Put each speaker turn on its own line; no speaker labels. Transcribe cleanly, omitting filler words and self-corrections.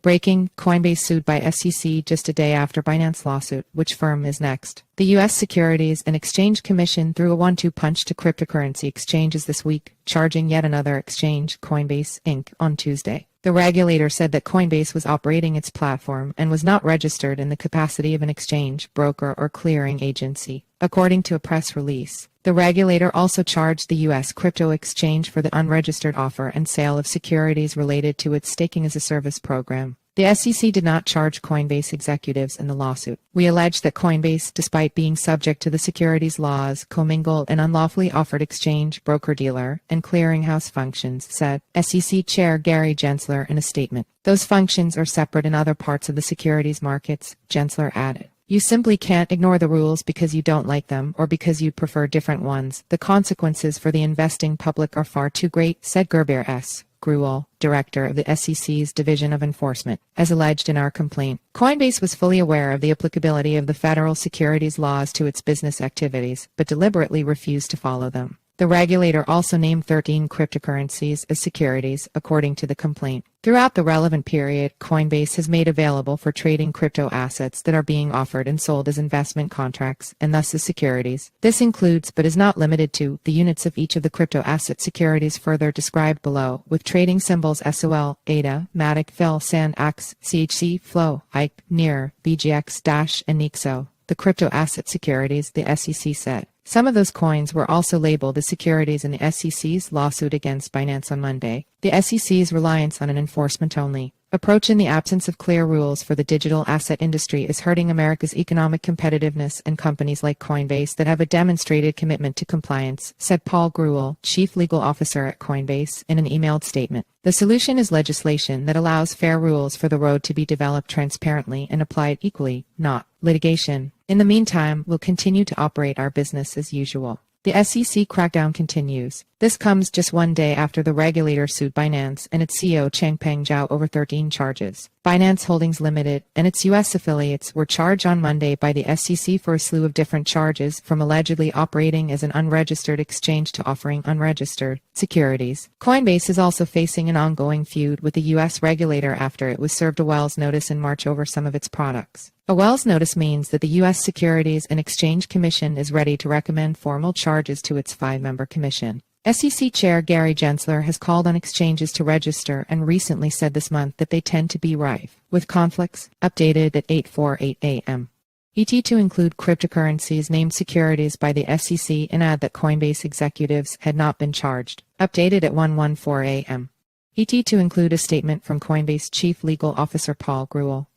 Breaking: Coinbase sued by SEC just a day after Binance lawsuit. Which firm is next? The U.S. Securities and Exchange Commission threw a 1-2 punch to cryptocurrency exchanges this week, charging yet another exchange, Coinbase, Inc., on Tuesday. The regulator said that Coinbase was operating its platform and was not registered in the capacity of an exchange, broker, or clearing agency, according to a press release. The regulator also charged the U.S. crypto exchange for the unregistered offer and sale of securities related to its staking-as-a-service program. The SEC did not charge Coinbase executives in the lawsuit. We allege that Coinbase, despite being subject to the securities laws, commingled and unlawfully offered exchange, broker-dealer, and clearinghouse functions, said SEC Chair Gary Gensler in a statement. Those functions are separate in other parts of the securities markets, Gensler added. You simply can't ignore the rules because you don't like them or because you prefer different ones. The consequences for the investing public are far too great, said Gerber S. Gruel, director of the SEC's Division of Enforcement. As alleged in our complaint, Coinbase was fully aware of the applicability of the federal securities laws to its business activities, but deliberately refused to follow them. The regulator also named 13 cryptocurrencies as securities, according to the complaint. Throughout the relevant period, Coinbase has made available for trading crypto assets that are being offered and sold as investment contracts, and thus as securities. This includes, but is not limited to, the units of each of the crypto asset securities further described below, with trading symbols SOL, ADA, MATIC, FIL, SAN, AX, CHC, FLOW, IKE, NIR, BGX, and NIXO. The crypto asset securities, the SEC said. Some of those coins were also labeled as securities in the SEC's lawsuit against Binance on Monday. The SEC's reliance on an enforcement-only approach in the absence of clear rules for the digital asset industry is hurting America's economic competitiveness and companies like Coinbase that have a demonstrated commitment to compliance, said Paul Gruel, chief legal officer at Coinbase, in an emailed statement. The solution is legislation that allows fair rules for the road to be developed transparently and applied equally, not litigation. In the meantime, we'll continue to operate our business as usual. The SEC crackdown continues. This comes just one day after the regulator sued Binance and its CEO Changpeng Zhao over 13 charges. Binance Holdings Limited and its U.S. affiliates were charged on Monday by the SEC for a slew of different charges, from allegedly operating as an unregistered exchange to offering unregistered securities. Coinbase is also facing an ongoing feud with the U.S. regulator after it was served a Wells notice in March over some of its products. A Wells notice means that the U.S. Securities and Exchange Commission is ready to recommend formal charges to its 5-member commission. SEC Chair Gary Gensler has called on exchanges to register and recently said this month that they tend to be rife with conflicts, updated at 8:48 a.m. ET to include cryptocurrencies named securities by the SEC and add that Coinbase executives had not been charged, updated at 1:14 a.m. ET to include a statement from Coinbase Chief Legal Officer Paul Gruel.